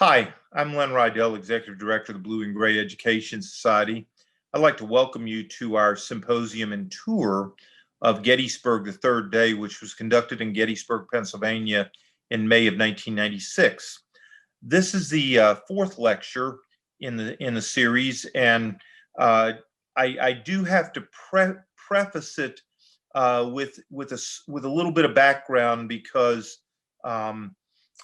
Hi, I'm Len Rydell, Executive Director of the Blue and Gray Education Society. I'd like to welcome you to our symposium and tour of Gettysburg, the third day, which was conducted in Gettysburg, Pennsylvania in May of 1996. This is the fourth lecture in the series, and I do have to preface it with a little bit of background because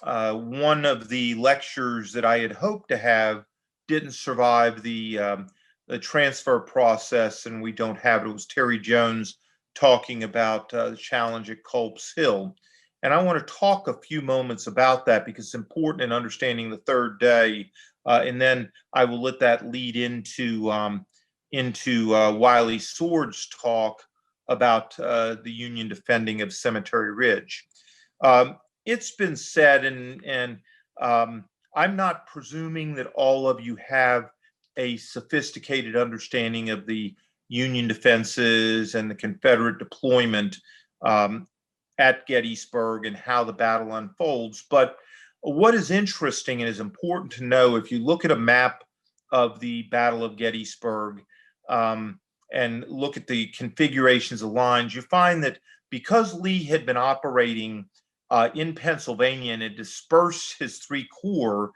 one of the lectures that I had hoped to have didn't survive the transfer process, and we don't have it. It was Terry Jones talking about the challenge at Culp's Hill. And I want to talk a few moments about that because it's important in understanding the third day. And then I will let that lead into Wiley Sword's talk about the Union defending of Cemetery Ridge. It's been said, and I'm not presuming that all of you have a sophisticated understanding of the Union defenses and the Confederate deployment at Gettysburg and how the battle unfolds. But what is interesting and is important to know, if you look at a map of the Battle of Gettysburg and look at the configurations of lines, you find that because Lee had been operating in Pennsylvania and had dispersed his three corps,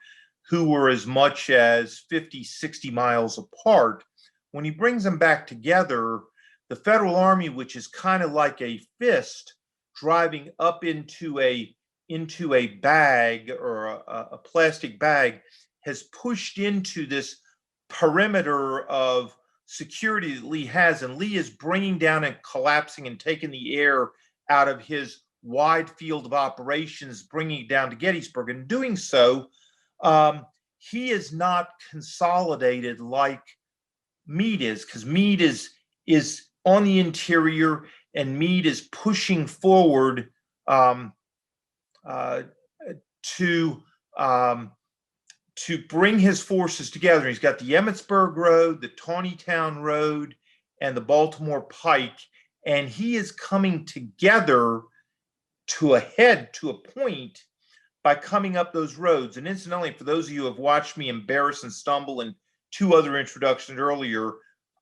who were as much as 50, 60 miles apart, when he brings them back together, the Federal Army, which is kind of like a fist driving up into a bag or a plastic bag, has pushed into this perimeter of security that Lee has, and Lee is bringing down and collapsing and taking the air out of his wide field of operations, bringing it down to Gettysburg. And doing so, he is not consolidated like Meade is, because Meade is on the interior, and Meade is pushing forward to bring his forces together. He's got the Emmitsburg Road, the Taneytown Road, and the Baltimore Pike, and he is coming together to a head, to a point, by coming up those roads. And incidentally, for those of you who have watched me embarrass and stumble in two other introductions earlier,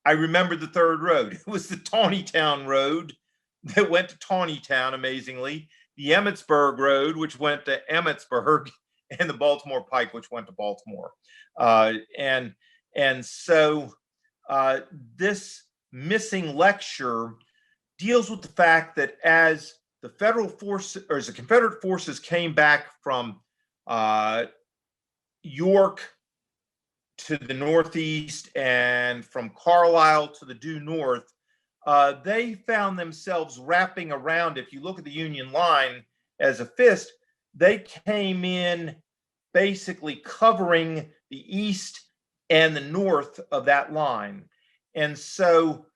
I remembered the third road. It was the Taneytown Road that went to Taneytown, amazingly, the Emmitsburg Road, which went to Emmitsburg, and the Baltimore Pike, which went to Baltimore. And so this missing lecture deals with the fact that as the federal force, or as the Confederate forces came back from York to the northeast and from Carlisle to the due north, they found themselves wrapping around. If you look at the Union line as a fist, they came in basically covering the east and the north of that line. And so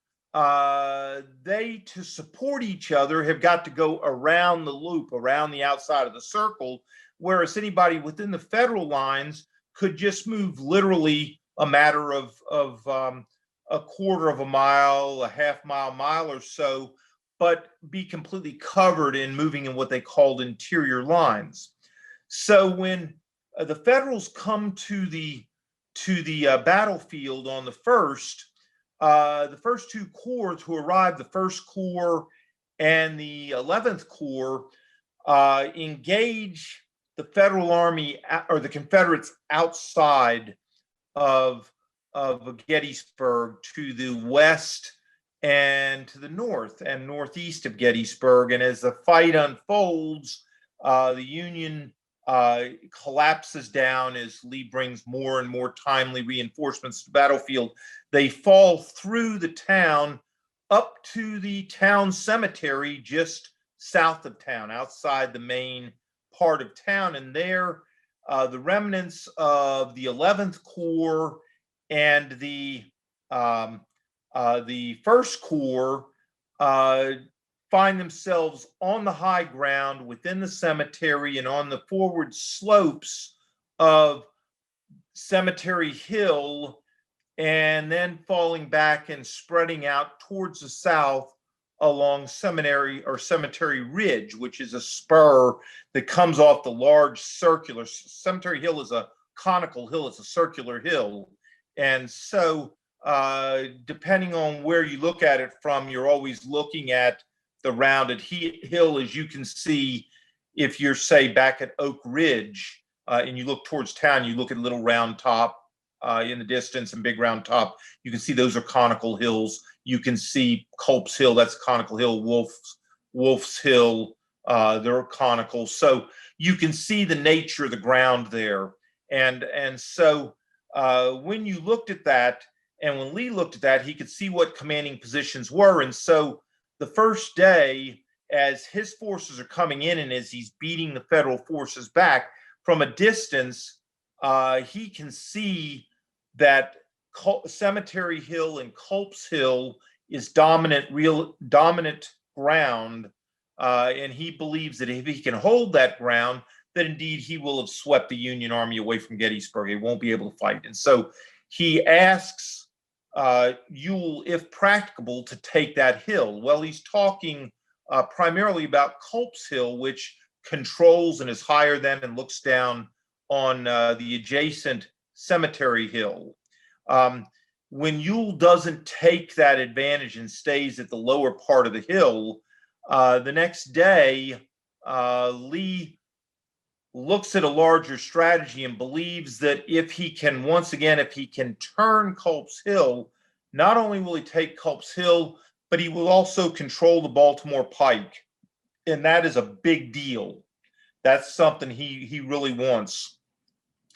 they, to support each other, have got to go around the loop, around the outside of the circle, whereas anybody within the Federal lines could just move literally a matter of a quarter of a mile, a half mile or so, but be completely covered in moving in what they called interior lines. So when the Federals come to the battlefield on the first two corps who arrived, the First Corps and the 11th Corps, engage the Federal Army or the Confederates outside of Gettysburg to the west and to the north and northeast of Gettysburg. And as the fight unfolds, the Union collapses down as Lee brings more and more timely reinforcements to the battlefield. They fall through the town up to the town cemetery just south of town, outside the main part of town. And there, the remnants of the 11th Corps and the First Corps find themselves on the high ground within the cemetery and on the forward slopes of Cemetery Hill, and then falling back and spreading out towards the south along Cemetery Ridge, which is a spur that comes off the large circular. Cemetery Hill is a conical hill, it's a circular hill. And so depending on where you look at it from, you're always looking at the rounded hill. As you can see, if you're, say, back at Oak Ridge and you look towards town, you look at Little Round Top in the distance and Big Round Top, you can see those are conical hills. You can see Culp's Hill, that's a conical hill. Wolf's Hill, they're conical. So you can see the nature of the ground there. And so when you looked at that, and when Lee looked at that, he could see what commanding positions were. And so the first day, as his forces are coming in and as he's beating the federal forces back from a distance, he can see that Cemetery Hill and Culp's Hill is dominant ground. And he believes that if he can hold that ground, that indeed he will have swept the Union Army away from Gettysburg. He won't be able to fight. And so he asks Ewell, if practicable, to take that hill. Well, he's talking primarily about Culp's Hill, which controls and is higher than and looks down on the adjacent Cemetery Hill. When Ewell doesn't take that advantage and stays at the lower part of the hill, the next day, Lee looks at a larger strategy and believes that if he can, once again, if he can turn Culp's Hill, not only will he take Culp's Hill, but he will also control the Baltimore Pike. And that is a big deal. That's something he really wants.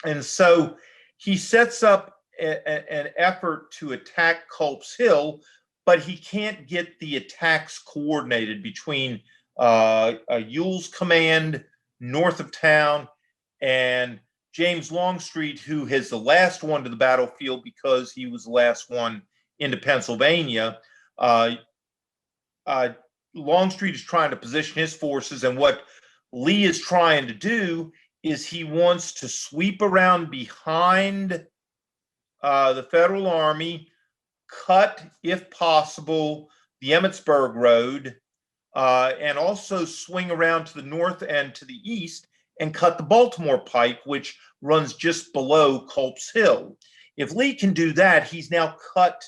And so he sets up an effort to attack Culp's Hill, but he can't get the attacks coordinated between Ewell's command north of town and James Longstreet, who is the last one to the battlefield because he was the last one into Pennsylvania. Longstreet is trying to position his forces, and what Lee is trying to do is he wants to sweep around behind the Federal Army, cut, if possible, the Emmitsburg Road, and also swing around to the north and to the east and cut the Baltimore Pike, which runs just below Culp's Hill. If Lee can do that, he's now cut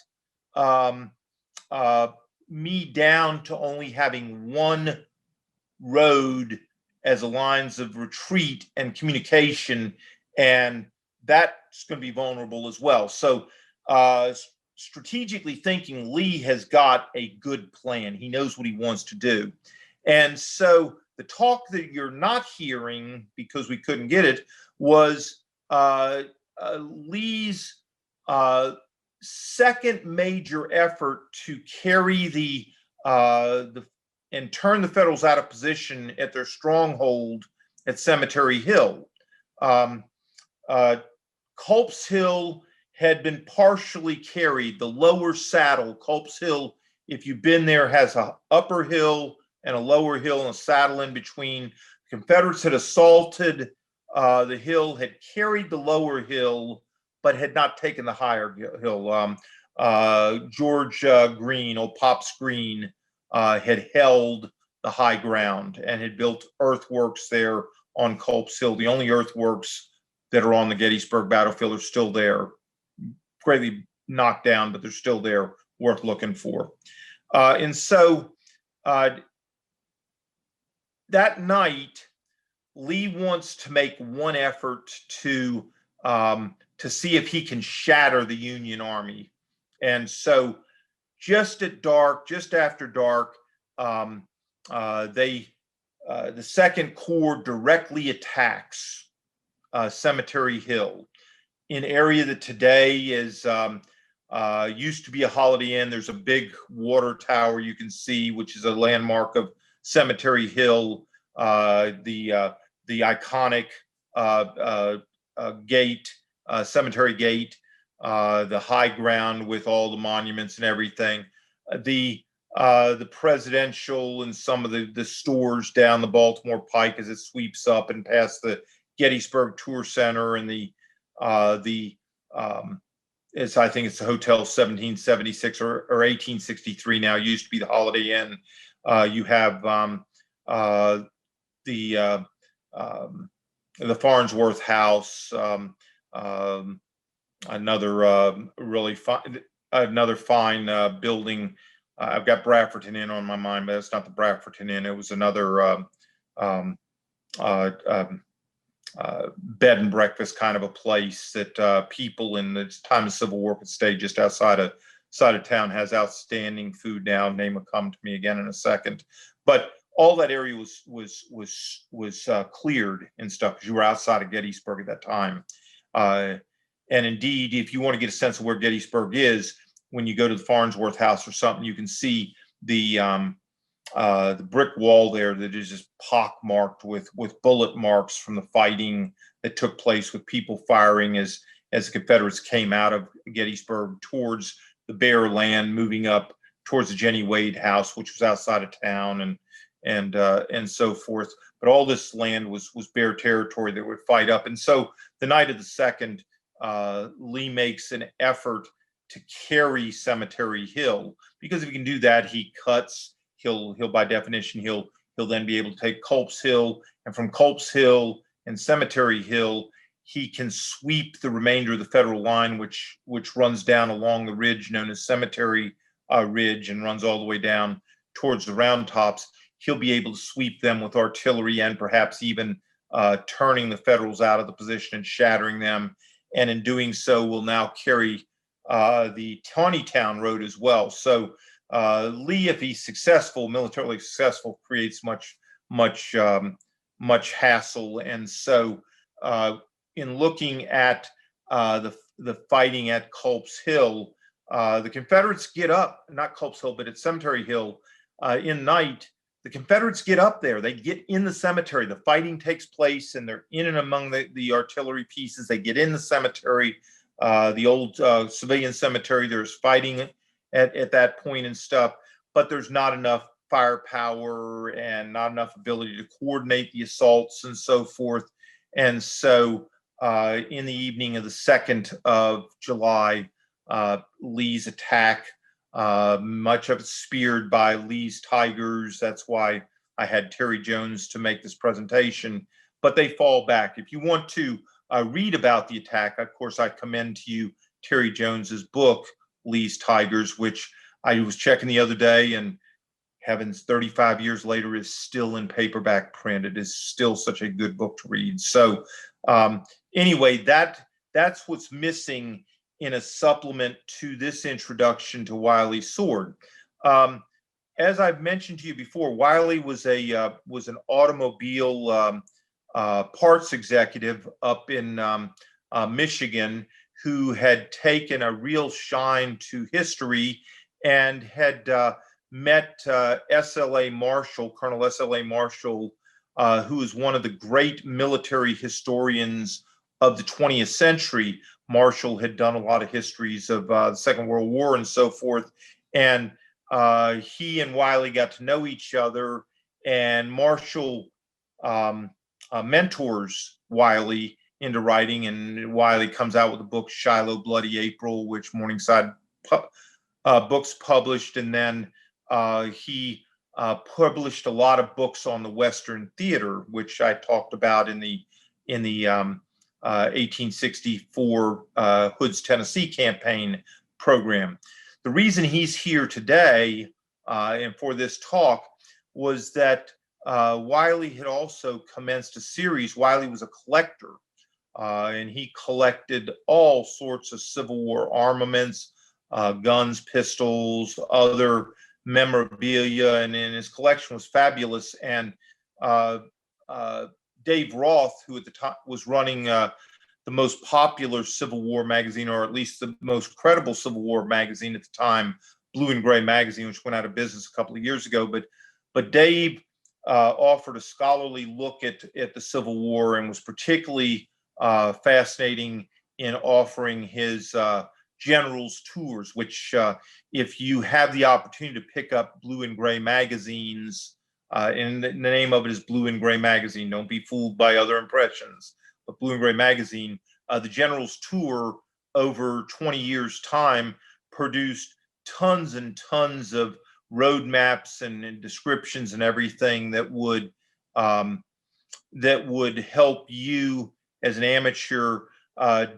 me down to only having one road as a lines of retreat and communication, and that's going to be vulnerable as well. So strategically thinking, Lee has got a good plan. He knows what he wants to do. And so the talk that you're not hearing, because we couldn't get it, was Lee's second major effort to carry and turn the Federals out of position at their stronghold at Cemetery Hill. Culp's Hill had been partially carried. The lower saddle, Culp's Hill, if you've been there, has an upper hill and a lower hill and a saddle in between. The Confederates had assaulted the hill, had carried the lower hill, but had not taken the higher hill. George Green, old Pops Green, had held the high ground and had built earthworks there on Culp's Hill. The only earthworks that are on the Gettysburg battlefield are still there, greatly knocked down, but they're still there, worth looking for. And so that night, Lee wants to make one effort to see if he can shatter the Union Army. And so just at dark, just after dark, the Second Corps directly attacks Cemetery Hill, an area that today is used to be a Holiday Inn. There's a big water tower you can see, which is a landmark of Cemetery Hill. The iconic gate, Cemetery Gate, the high ground with all the monuments and everything. The presidential and some of the stores down the Baltimore Pike as it sweeps up and past the Gettysburg Tour Center, and I think it's the Hotel 1776 or 1863 now. It used to be the Holiday Inn. You have the Farnsworth House, um, another really fine, another fine building. I've got Bradfordton Inn on my mind, but it's not the Bradfordton Inn. It was another um, uh, um, bed and breakfast kind of a place that people in the time of Civil War could stay just outside of town. Has outstanding food now. Name will come to me again in a second. But all that area was cleared and stuff because you were outside of Gettysburg at that time. And indeed, if you want to get a sense of where Gettysburg is, when you go to the Farnsworth House or something, you can see the brick wall there that is just pockmarked with bullet marks from the fighting that took place, with people firing as the Confederates came out of Gettysburg towards the bare land, moving up towards the Jenny Wade house, which was outside of town, and so forth. But all this land was bare territory that would fight up. And so the night of the 2nd, Lee makes an effort to carry Cemetery Hill, because if he can do that, he cuts. He'll by definition he'll then be able to take Culp's Hill, and from Culp's Hill and Cemetery Hill, he can sweep the remainder of the Federal line, which runs down along the ridge known as Cemetery Ridge and runs all the way down towards the Round Tops. He'll be able to sweep them with artillery and perhaps even turning the Federals out of the position and shattering them. And in doing so, will now carry the Taneytown Road as well. So Lee, if he's successful, militarily successful, creates much hassle. And so in looking at the fighting at Culp's Hill, the Confederates get up, not Culp's Hill, but at Cemetery Hill in night. The Confederates get up there. They get in the cemetery. The fighting takes place, and they're in and among the artillery pieces. They get in the cemetery, the old civilian cemetery. There's fighting at that point and stuff, but there's not enough firepower and not enough ability to coordinate the assaults and so forth. And so in the evening of the 2nd of July, Lee's attack, much of it speared by Lee's Tigers. That's why I had Terry Jones to make this presentation, but they fall back. If you want to read about the attack, of course, I commend to you Terry Jones's book, Lee's Tigers, which I was checking the other day, and heavens, 35 years later is still in paperback print. It is still such a good book to read. So anyway, that's what's missing in a supplement to this introduction to Wiley Sword. As I've mentioned to you before, Wiley was an automobile parts executive up in Michigan, who had taken a real shine to history and had met S.L.A. Marshall, Colonel S.L.A. Marshall, who is one of the great military historians of the 20th century. Marshall had done a lot of histories of the Second World War and so forth. And he and Wiley got to know each other, and Marshall mentors Wiley into writing, and Wiley comes out with the book Shiloh Bloody April, which Morningside Books published, and then he published a lot of books on the Western theater, which I talked about in the 1864 Hood's Tennessee campaign program. The reason he's here today and for this talk was that Wiley had also commenced a series. Wiley was a collector, and he collected all sorts of Civil War armaments, guns, pistols, other memorabilia, and his collection was fabulous. And Dave Roth, who at the time was running the most popular Civil War magazine, or at least the most credible Civil War magazine at the time, Blue and Gray magazine, which went out of business a couple of years ago. But Dave offered a scholarly look at the Civil War, and was particularly fascinating in offering his general's tours, which if you have the opportunity to pick up Blue and Gray magazines, and the name of it is Blue and Gray magazine, don't be fooled by other impressions, but Blue and Gray magazine, the general's tour over 20 years time produced tons and tons of road maps and descriptions and everything that would help you as an amateur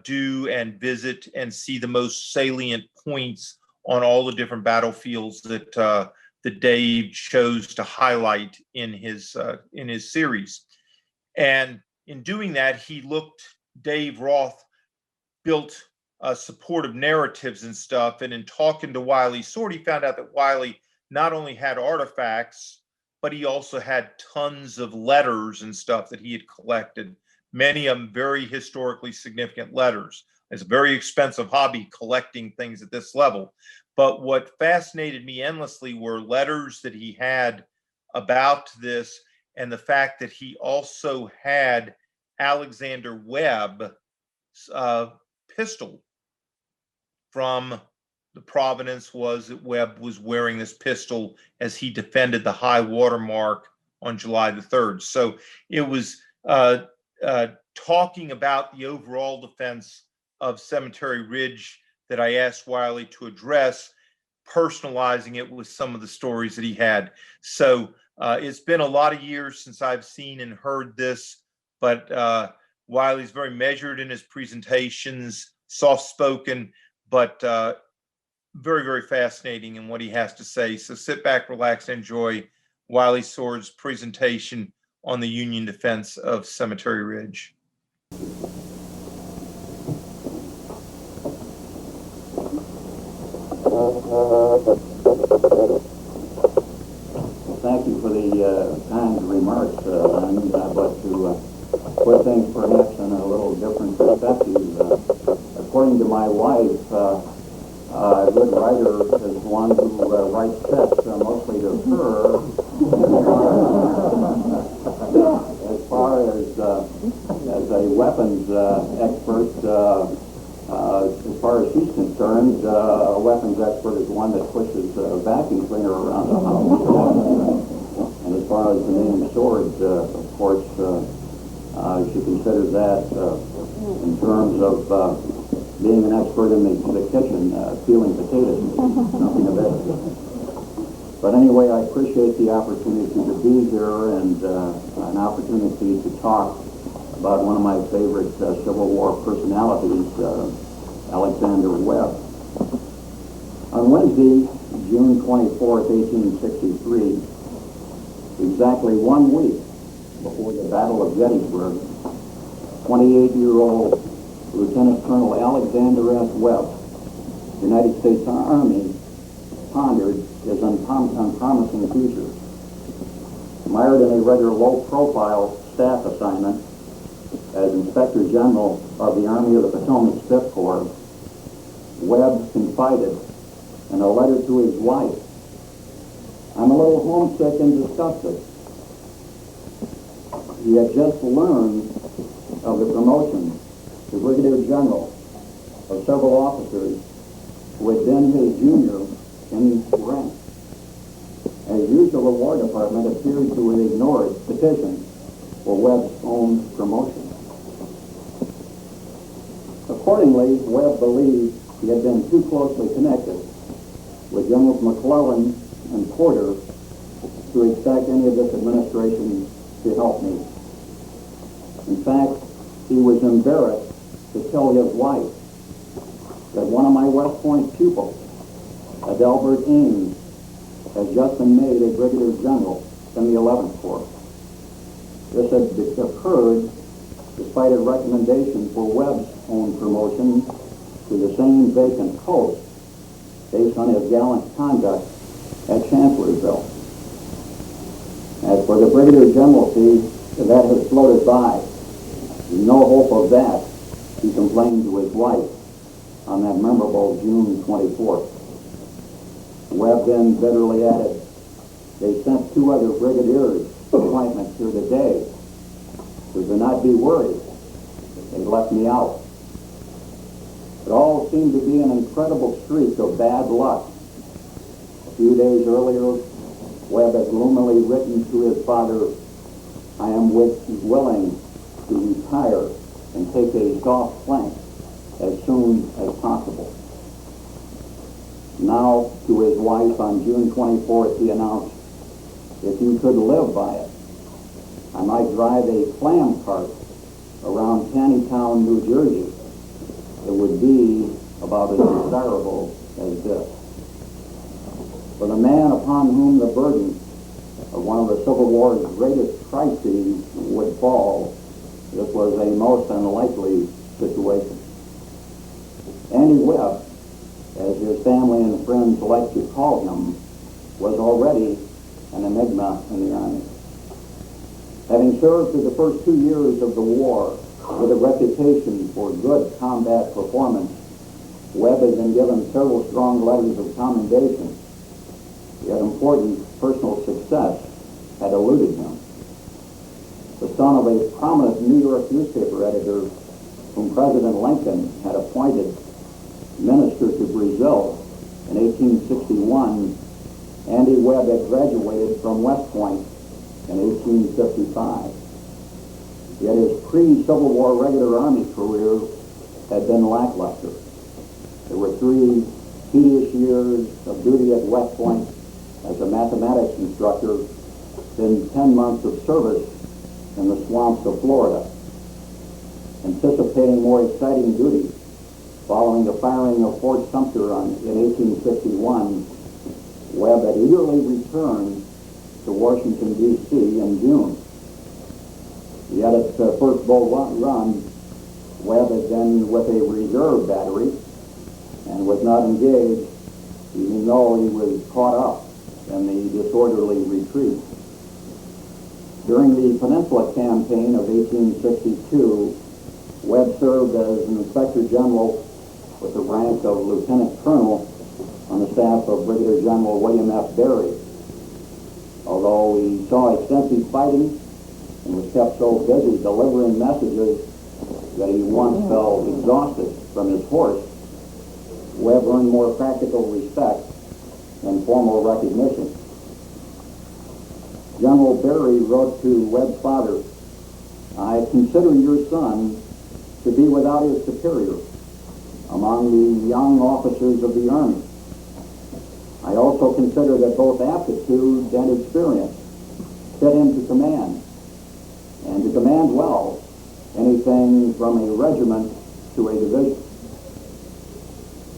do and visit and see the most salient points on all the different battlefields that Dave chose to highlight in his series. And in doing that, Dave Roth built supportive narratives and stuff. And in talking to Wiley Sword, he found out that Wiley not only had artifacts, but he also had tons of letters and stuff that he had collected, many of them very historically significant letters. It's a very expensive hobby collecting things at this level. But what fascinated me endlessly were letters that he had about this, and the fact that he also had Alexander Webb's pistol from the provenance was that Webb was wearing this pistol as he defended the high water mark on July the 3rd. So it was talking about the overall defense of Cemetery Ridge that I asked Wiley to address, personalizing it with some of the stories that he had. So it's been a lot of years since I've seen and heard this, but Wiley's very measured in his presentations, soft-spoken, but very, very fascinating in what he has to say. So sit back, relax, and enjoy Wiley Sword's presentation on the Union defense of Cemetery Ridge. Thank you for the kind remarks, Len, but to put things perhaps in a little different perspective, according to my wife, a good writer is one who writes checks mostly to her. As far as a weapons expert, as far as she's concerned, a weapons expert is one that pushes a vacuum cleaner around the house. And as far as the name Sword, of course, she considers that in terms of being an expert in the kitchen, peeling potatoes, nothing of that. But anyway, I appreciate the opportunity to be here and an opportunity to talk about one of my favorite Civil War personalities, Alexander Webb. On Wednesday, June 24th, 1863, exactly 1 week before the Battle of Gettysburg, 28-year-old Lieutenant Colonel Alexander S. Webb, United States Army, pondered his unpromising future. Mired in a rather low-profile staff assignment as Inspector General of the Army of the Potomac's Fifth Corps, Webb confided in a letter to his wife, "I'm a little homesick and disgusted." He had just learned of the promotion to Brigadier General of several officers who had been his junior in rank. As usual, the War Department appeared to have ignored petitions for Webb's own promotion. Accordingly, Webb believed he had been too closely connected with Generals McClellan and Porter to expect any of this administration to help me. In fact, he was embarrassed to tell his wife that one of my West Point pupils, Adelbert Ames, had just been made a Brigadier General in the 11th Corps. This had occurred despite a recommendation for Webb's own promotion to the same vacant post based on his gallant conduct at Chancellorsville. As for the Brigadier Generalcy, that has floated by. No hope of that, he complained to his wife on that memorable June 24th. Webb then bitterly added, "They sent 2 other brigadiers appointments here today. So do not be worried. They left me out." It all seemed to be an incredible streak of bad luck. A few days earlier, Webb had gloomily written to his father, "I am willing to retire and take a soft flank as soon as possible." Now, to his wife on June 24th, he announced, "If you could live by it, I might drive a clam cart around Taneytown, New Jersey it would be about as desirable as this. For the man upon whom the burden of one of the Civil War's greatest crises would fall, this was a most unlikely situation. Andy Webb, as his family and friends liked to call him, was already an enigma in the Army. Having served through the first 2 years of the war with a reputation for good combat performance, Webb had been given several strong letters of commendation, yet important personal success had eluded him. The son of a prominent New York newspaper editor whom President Lincoln had appointed minister to Brazil in 1861, Andy Webb had graduated from West Point in 1855. Yet his pre-Civil War regular Army career had been lackluster. There were 3 tedious years of duty at West Point as a mathematics instructor, then 10 months of service in the swamps of Florida. Anticipating more exciting duty, following the firing of Fort Sumter in 1861, Webb had eagerly returned to Washington, D.C. in June. Yet at the first Bull Run, Webb had been with a reserve battery and was not engaged, even though he was caught up in the disorderly retreat. During the Peninsula Campaign of 1862, Webb served as an Inspector General with the rank of Lieutenant Colonel on the staff of Brigadier General William F. Berry. Although he saw extensive fighting and was kept so busy delivering messages that he once felt exhausted from his horse, Webb earned more practical respect than formal recognition. General Berry wrote to Webb's father, "I consider your son to be without his superior among the young officers of the Army. I also consider that both aptitude and experience fit him to command, and to command well anything from a regiment to a division."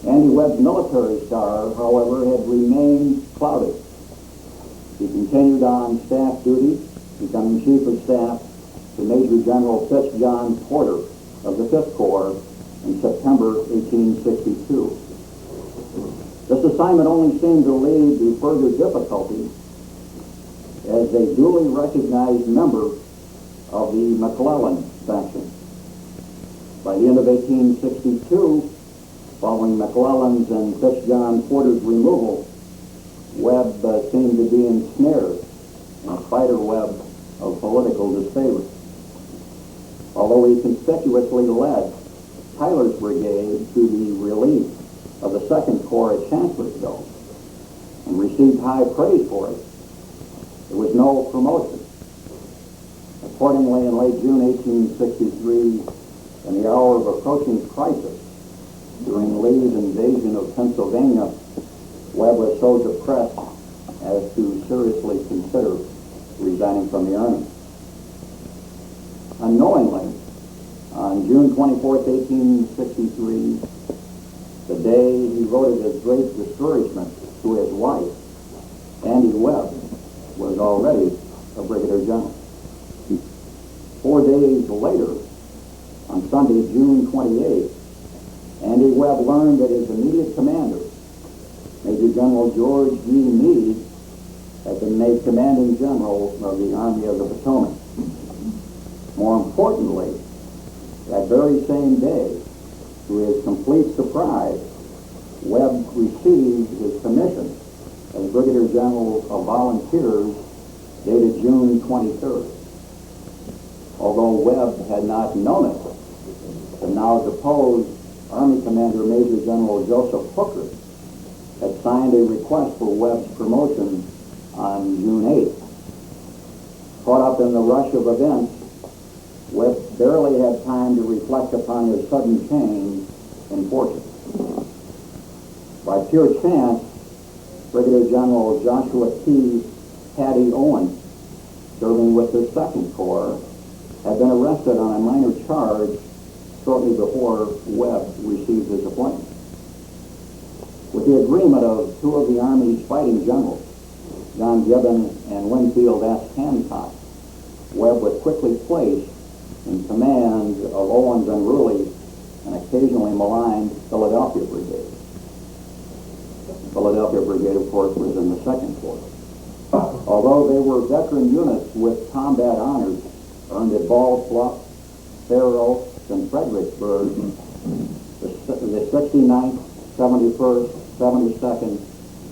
Andy Webb's military star, however, had remained clouded. He continued on staff duty, becoming Chief of Staff to Major General Fitzjohn Porter of the 5th Corps in September 1862. This assignment only seemed to lead to further difficulty as a duly recognized member of the McClellan faction. By the end of 1862, following McClellan's and Fitzjohn Porter's removal, Webb seemed to be ensnared in a spider web of political disfavor. Although he conspicuously led Tyler's brigade to the relief of the 2nd Corps at Chancellorsville and received high praise for it, there was no promotion. Accordingly, in late June 1863, in the hour of approaching crisis during Lee's invasion of Pennsylvania, Webb was so depressed as to seriously consider resigning from the Army. Unknowingly, on June 24, 1863, the day he wrote of his great discouragement to his wife, Andy Webb was already a brigadier general. 4 days later, on Sunday, June 28, Andy Webb learned that his immediate commander, Major General George G. Meade, had been made commanding general of the Army of the Potomac. More importantly, that very same day, to his complete surprise, Webb received his commission as Brigadier General of Volunteers dated June 23rd. Although Webb had not known it, the now deposed Army Commander Major General Joseph Hooker had signed a request for Webb's promotion on June 8th. Caught up in the rush of events, Webb barely had time to reflect upon his sudden change in fortune. By pure chance, Brigadier General Joshua T. Hattie Owen, serving with the 2nd Corps, had been arrested on a minor charge shortly before Webb received his appointment. With the agreement of two of the Army's fighting generals, John Gibbon and Winfield S. Hancock, Webb was quickly placed in command of Owens' unruly and occasionally maligned Philadelphia Brigade. The Philadelphia Brigade, of course, was in the 2nd Corps. Although they were veteran units with combat honors earned at Ball's Bluff, Fair Oaks, and Fredericksburg, the 69th, 71st, 72nd,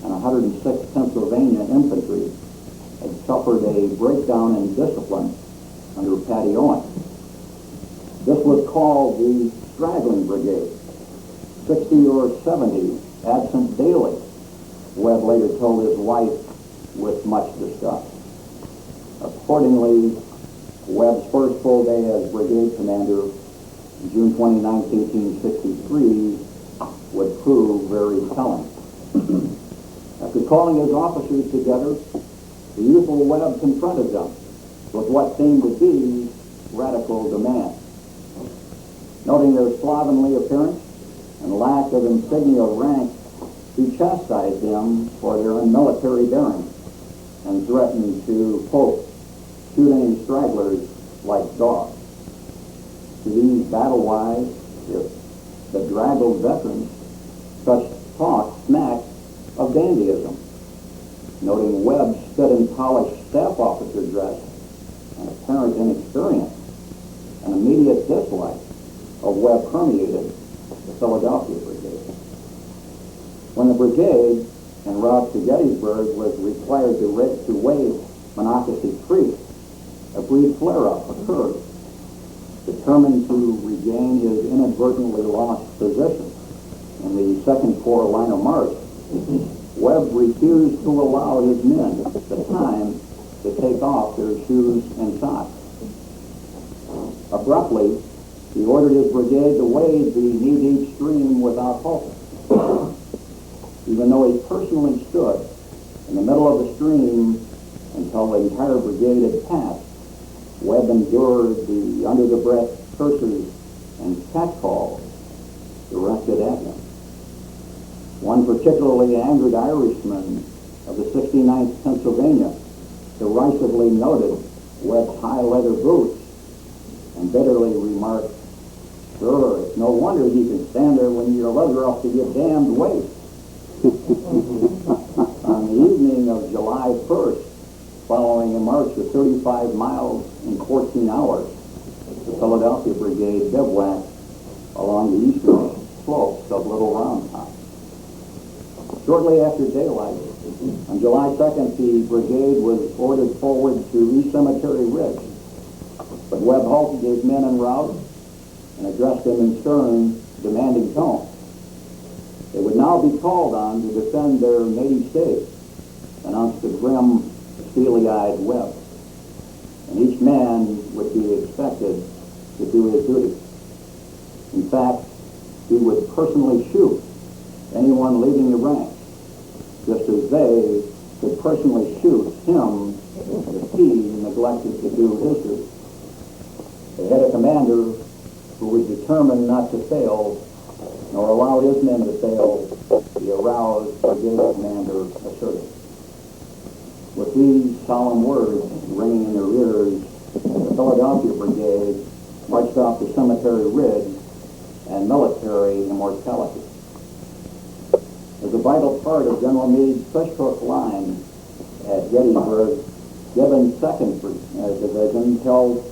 and 106th Pennsylvania Infantry had suffered a breakdown in discipline under Patty Owens. This was called the straggling brigade. 60 or 70 absent daily, Webb later told his wife with much disgust. Accordingly, Webb's first full day as brigade commander, June 29, 1863, would prove very telling. After calling his officers together, the youthful Webb confronted them with what seemed to be radical demands. Noting their slovenly appearance and lack of insignia rank, he chastised them for their unmilitary bearing and threatened to, quote, shoot any stragglers like dogs. To these battle-wise, if bedraggled veterans, such talk smacked of dandyism. Noting Webb's fit and polished staff officer dress and apparent inexperience, an immediate dislike of Webb permeated the Philadelphia Brigade. When the brigade, en route to Gettysburg, was required to wade Monocacy Creek, a brief flare-up occurred. Determined to regain his inadvertently lost position in the 2nd Corps line of march, Webb refused to allow his men the time to take off their shoes and socks. Abruptly, he ordered his brigade to wade the knee-deep stream without halting. Even though he personally stood in the middle of the stream until the entire brigade had passed, Webb endured the under-the-breath curses and catcalls directed at him. One particularly angered Irishman of the 69th Pennsylvania derisively noted Webb's high leather boots and bitterly remarked, "Sure, it's no wonder you can stand there when your leather off to your damned waist." On the evening of July 1st, following a march of 35 miles in 14 hours, the Philadelphia Brigade bivouacked along the eastern slopes of Little Round Top. Shortly after daylight, on July 2nd, the brigade was ordered forward to East Cemetery Ridge, but Webb halted his men en route and addressed them in stern, demanding tone. They would now be called on to defend their native state, announced the grim, steely-eyed Webb, and each man would be expected to do his duty. In fact, he would personally shoot anyone leaving the ranks, just as they could personally shoot him if he neglected to do his duty. They had a commander who was determined not to fail, nor allow his men to fail, the aroused brigade commander asserted. With these solemn words ringing in their ears, the Philadelphia Brigade marched off to Cemetery Ridge and military immortality. As a vital part of General Meade's Fishhook line at Gettysburg, Gibbon's 2nd Division held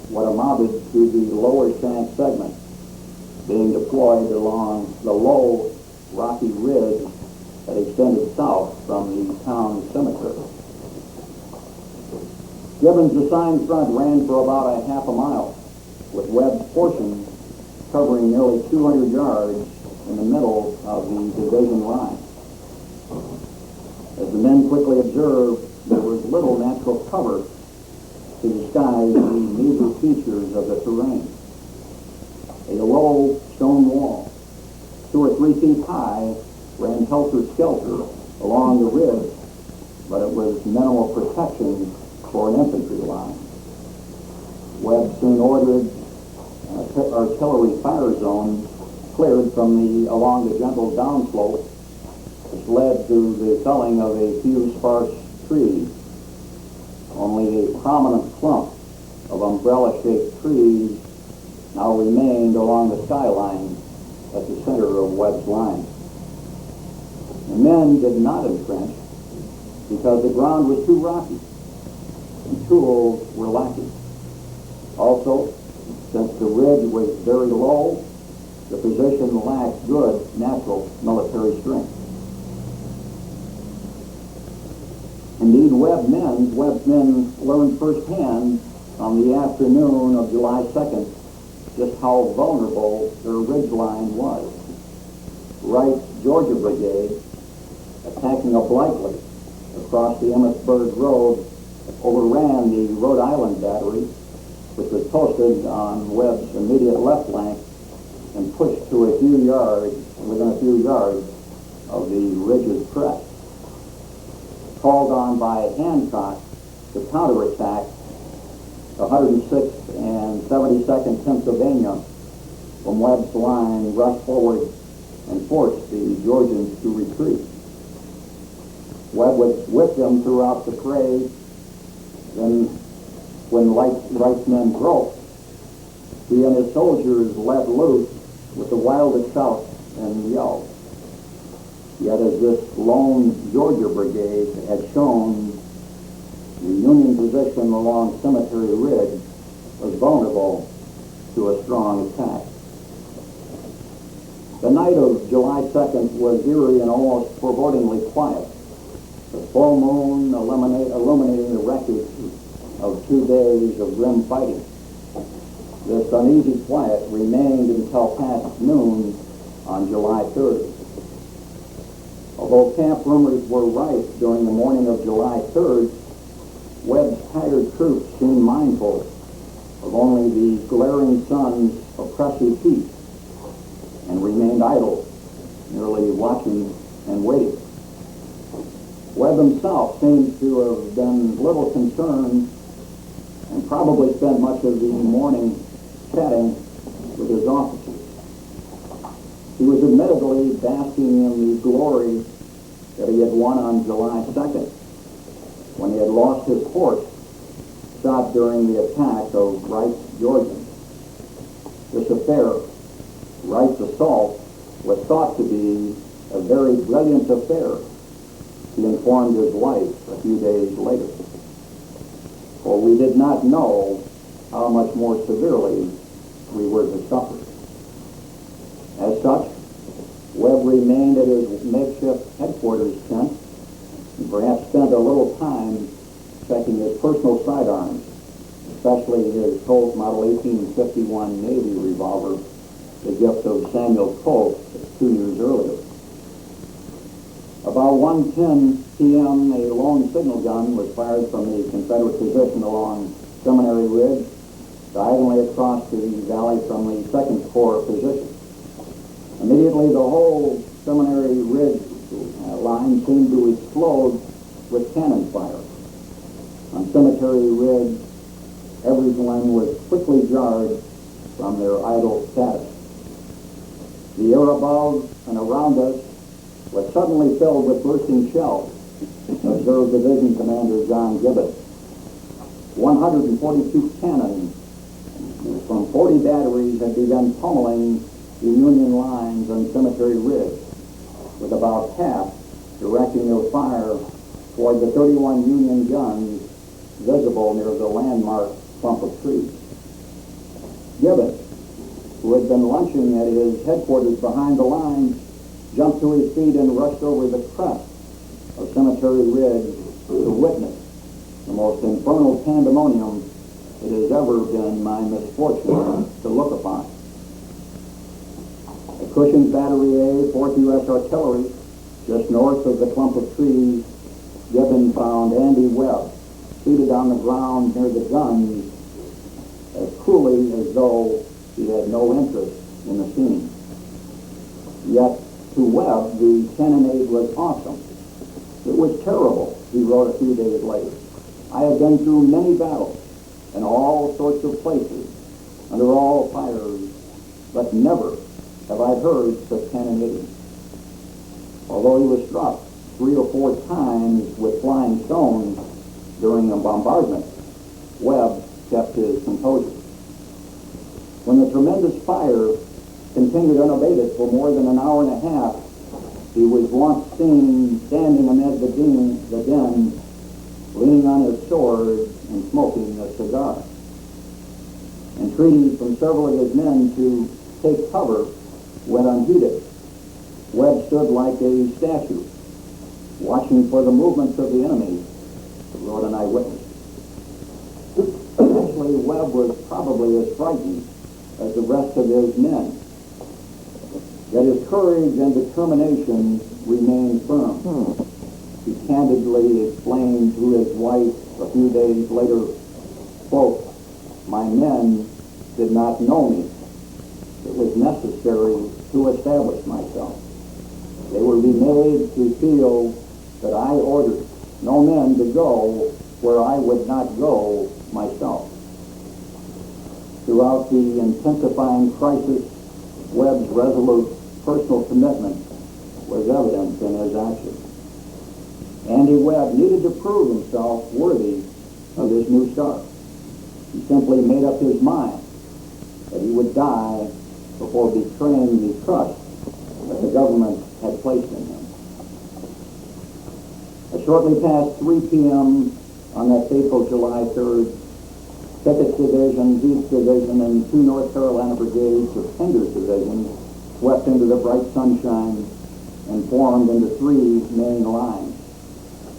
what amounted to the lower Shank segment, being deployed along the low, rocky ridge that extended south from the town cemetery. Gibbon's assigned front ran for about a half a mile, with Webb's portion covering nearly 200 yards in the middle of the division line. As the men quickly observed, there was little natural cover to disguise the meager features of the terrain. A low stone wall, 2 or 3 feet high, ran helter-skelter along the ridge, but it was minimal protection for an infantry line. Webb soon ordered artillery fire zone cleared along the gentle downslope, which led to the felling of a few sparse trees. Only a prominent clump of umbrella-shaped trees now remained along the skyline at the center of Webb's line. The men did not entrench because the ground was too rocky and tools were lacking. Also, since the ridge was very low, the position lacked good natural military strength. Indeed, Webb's men learned firsthand on the afternoon of July 2nd just how vulnerable their ridgeline was. Wright's Georgia Brigade, attacking obliquely across the Emmitsburg Road, overran the Rhode Island battery, which was posted on Webb's immediate left flank, and pushed to within a few yards of the ridge's crest. Called on by Hancock to counterattack, the 106th and 72nd Pennsylvania from Webb's line rushed forward and forced the Georgians to retreat. Webb was with them throughout the fray. Then, when Wright's men broke, he and his soldiers let loose with the wildest shouts and yells. Yet as this lone Georgia Brigade had shown, the Union position along Cemetery Ridge was vulnerable to a strong attack. The night of July 2nd was eerie and almost forebodingly quiet, the full moon illuminating the wreckage of 2 days of grim fighting. This uneasy quiet remained until past noon on July 3rd. Although camp rumors were rife during the morning of July 3rd, Webb's tired troops seemed mindful of only the glaring sun's oppressive heat and remained idle, merely watching and waiting. Webb himself seems to have been little concerned and probably spent much of the morning chatting with his officers. He was admittedly basking in the glory that he had won on July 2nd, when he had lost his horse shot during the attack of Wright's Georgians. This affair, Wright's assault, was thought to be a very brilliant affair, he informed his wife a few days later. For we did not know how much more severely we were to suffer. As such, Webb remained at his makeshift headquarters tent and perhaps spent a little time checking his personal sidearms, especially his Colt Model 1851 Navy revolver, the gift of Samuel Colt 2 years earlier. About 1:10 p.m., a lone signal gun was fired from the Confederate position along Seminary Ridge, diagonally across the valley from the 2nd Corps position. Immediately, the whole Seminary Ridge line seemed to explode with cannon fire. On Cemetery Ridge, everyone was quickly jarred from their idle status. The air above and around us was suddenly filled with bursting shells, observed Division Commander John Gibbons. 142 cannon from 40 batteries had begun pummeling the Union lines on Cemetery Ridge, with about half directing their fire toward the 31 Union guns visible near the landmark clump of trees. Gibbons, who had been lunching at his headquarters behind the lines, jumped to his feet and rushed over the crest of Cemetery Ridge to witness the most infernal pandemonium it has ever been my misfortune to look upon. At Cushing's Battery A, 4th U.S. Artillery, just north of the clump of trees, Gibbons found Andy Webb seated on the ground near the guns as coolly as though he had no interest in the scene. Yet, to Webb, the cannonade was awesome. It was terrible, he wrote a few days later. I have been through many battles in all sorts of places, under all fires but never have I heard such cannonading. Although he was struck 3 or 4 times with flying stones during a bombardment, Webb kept his composure. When the tremendous fire continued unabated for more than an hour and a half, he was once seen standing amid the den, leaning on his sword and smoking a cigar. Entreaties from several of his men to take cover went unheeded. Webb stood like a statue, watching for the movements of the enemy, wrote an eyewitness. Actually, Webb was probably as frightened as the rest of his men. Yet his courage and determination remained firm. He candidly explained to his wife a few days later, quote, "My men did not know me. It was necessary to establish myself. They were made to feel that I ordered no men to go where I would not go myself." Throughout the intensifying crisis, Webb's resolute personal commitment was evident in his actions. Andy Webb needed to prove himself worthy of his new start. He simply made up his mind that he would die before betraying the trust that the government had placed in him. Shortly past 3 p.m. on that fateful July 3rd, Pickett's Division, Heath's Division, and 2 North Carolina brigades of Pender's Division swept into the bright sunshine and formed into 3 main lines.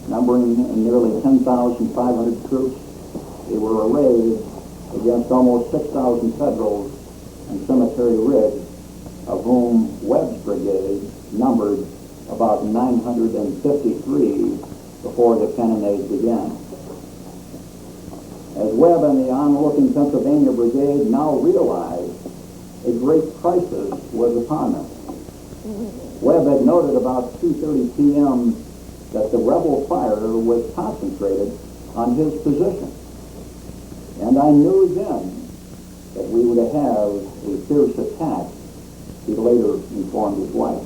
Numbering nearly 10,500 troops, they were arrayed against almost 6,000 Federals on Cemetery Ridge, of whom Webb's brigade numbered about 953 before the cannonade began. As Webb and the onlooking Pennsylvania Brigade now realized a great crisis was upon them. Webb had noted about 2:30 p.m. that the rebel fire was concentrated on his position. And I knew then that we would have a fierce attack, he later informed his wife.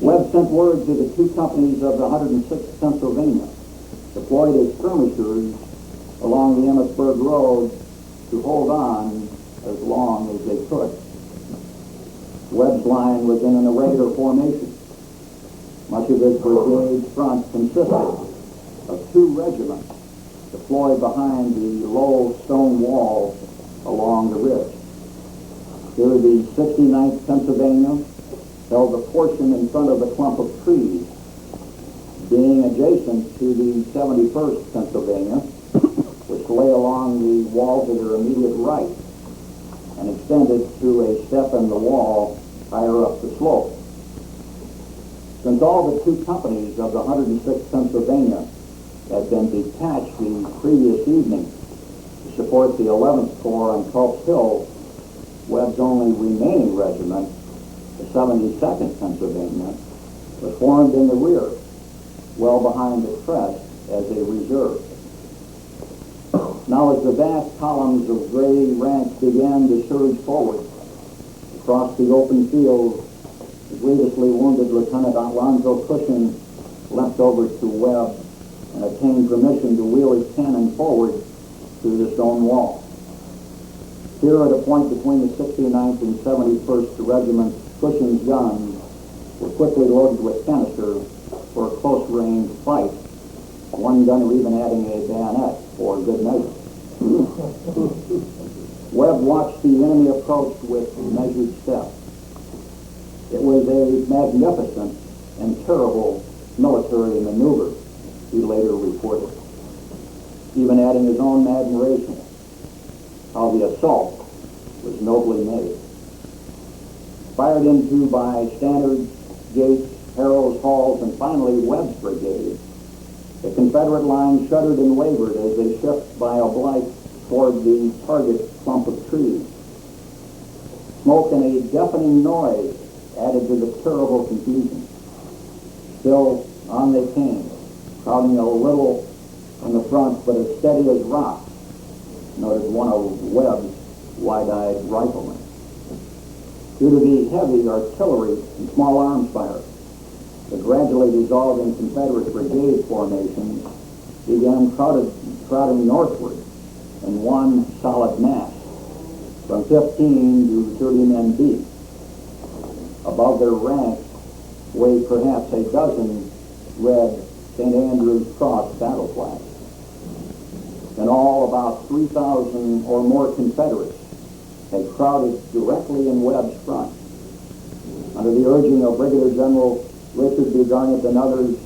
Webb sent word to the 2 companies of the 106th Pennsylvania, deployed as skirmishers along the Emmitsburg Road to hold on as long as they could. Webb's line was in an irregular formation. Much of his brigade's front consisted of 2 regiments deployed behind the low stone wall along the ridge. Here the 69th Pennsylvania held a portion in front of the clump of trees, being adjacent to the 71st Pennsylvania, which lay along the wall to their immediate right and extended through a step in the wall higher up the slope. Since all the 2 companies of the 106th Pennsylvania had been detached the previous evening to support the 11th Corps on Culp's Hill, Webb's only remaining regiment, the 72nd Pennsylvania, was formed in the rear, well behind the crest as a reserve. Now as the vast columns of gray ranks began to surge forward across the open field, the grievously wounded Lieutenant Alonzo Cushing leapt over to Webb and obtained permission to wheel his cannon forward through the stone wall. Here at a point between the 69th and 71st Regiments, Cushing's guns were quickly loaded with canister for a close-range fight, one gunner even adding a bayonet for good measure. Webb watched the enemy approach with measured steps. It was a magnificent and terrible military maneuver, he later reported, even adding his own admiration how the assault was nobly made. Fired into by Stannard's, Gates, Harrow's, Hall's, and finally Webb's brigade, the Confederate line shuddered and wavered as they shipped by oblique toward the target clump of trees. Smoke and a deafening noise added to the terrible confusion. Still, on they came, crowding a little on the front, but as steady as rock, noted one of Webb's wide-eyed riflemen. Due to the heavy artillery and small arms fire, the gradually dissolving Confederate brigade formations began crowding northward in one solid mass, from 15 to 30 men deep. Above their ranks waved perhaps a dozen red St. Andrew's Cross battle flags. In all, about 3,000 or more Confederates had crowded directly in Webb's front. Under the urging of Brigadier General Richard B. Garnett and others,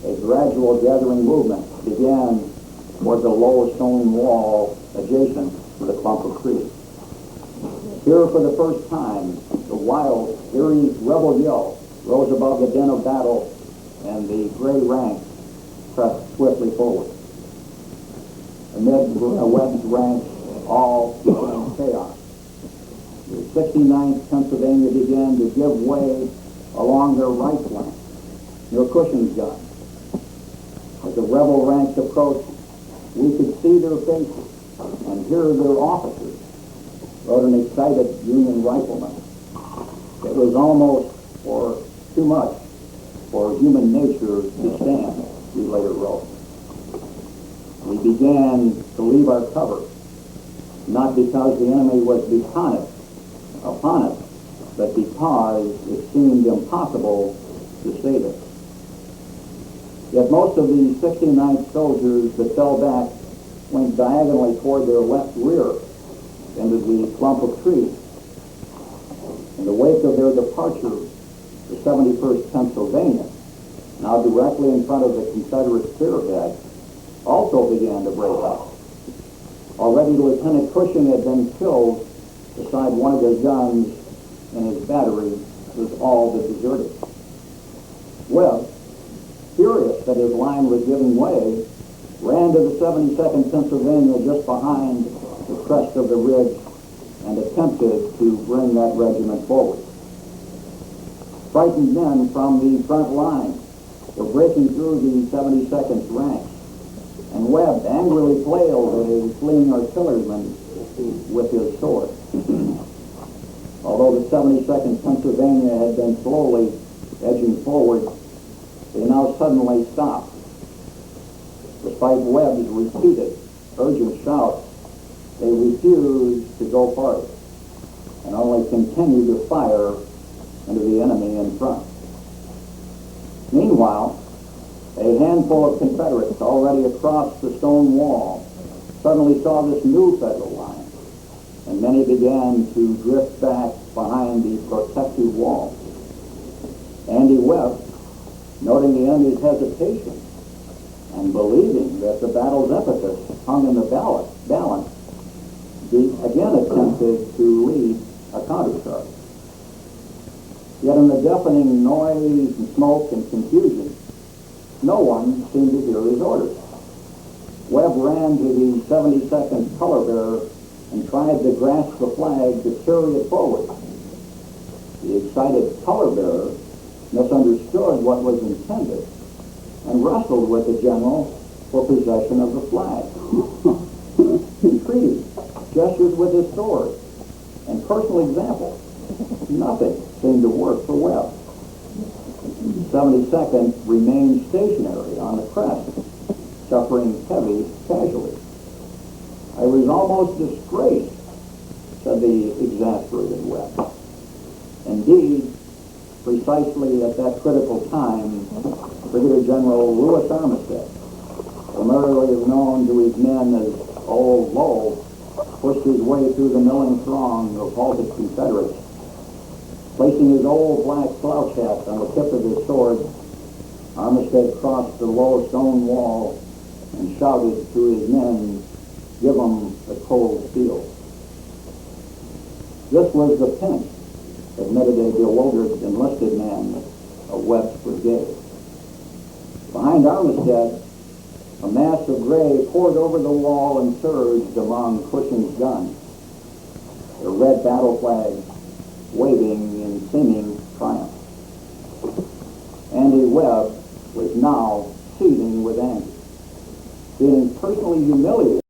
a gradual gathering movement began toward the low stone wall adjacent to the clump of trees. Here, for the first time, the wild, eerie rebel yell rose above the din of battle, and the gray ranks pressed swiftly forward. Amid Webb's ranks, all became chaos. The 69th Pennsylvania began to give way along their right flank, near Cushing's gun. As the rebel ranks approached, we could see their faces and hear their officers, wrote an excited Union rifleman. It was almost too much for human nature to stand, we later wrote. We began to leave our cover, not because the enemy was upon us, but because it seemed impossible to save it. Yet most of the 69th soldiers that fell back went diagonally toward their left rear into the clump of trees. In the wake of their departure, the 71st Pennsylvania, now directly in front of the Confederate spearhead, also began to break up. Already Lieutenant Cushing had been killed beside one of his guns, and his battery was all but deserted. Webb, furious that his line was giving way, ran to the 72nd Pennsylvania just behind the crest of the ridge and attempted to bring that regiment forward. Frightened men from the front line were breaking through the 72nd's ranks, and Webb angrily flailed at a fleeing artilleryman with his sword. Although the 72nd Pennsylvania had been slowly edging forward, they now suddenly stopped. Despite Webb's repeated, urgent shouts, they refused to go farther and only continued to fire into the enemy in front. Meanwhile, a handful of Confederates already across the stone wall suddenly saw this new Federal line, and many began to drift back behind the protective wall. Andy Webb, noting the enemy's hesitation and believing that the battle's impetus hung in the balance, he again attempted to lead a countercharge. Yet in the deafening noise and smoke and confusion, no one seemed to hear his orders. Webb ran to the 72nd color bearer and tried to grasp the flag to carry it forward. The excited color bearer misunderstood what was intended and wrestled with the general for possession of the flag. Entreaties, gestures with his sword, and personal example. Nothing seemed to work for Webb. The 72nd remained stationary on the crest, suffering heavy casualties. I was almost disgraced, said the exasperated Webb. Indeed, precisely at that critical time, Brigadier General Lewis Armistead, familiarly known to his men as Old Low, pushed his way through the milling throng of halted Confederates. Placing his old black slouch hat on the tip of his sword, Armistead crossed the low stone wall and shouted to his men, "Give 'em the cold steel." This was the pinch, admitted a bewildered enlisted man of Webb's brigade. Behind Armistead, a mass of gray poured over the wall and surged among Cushing's guns, their red battle flags waving in seeming triumph. Andy Webb was now seething with anger, feeling personally humiliated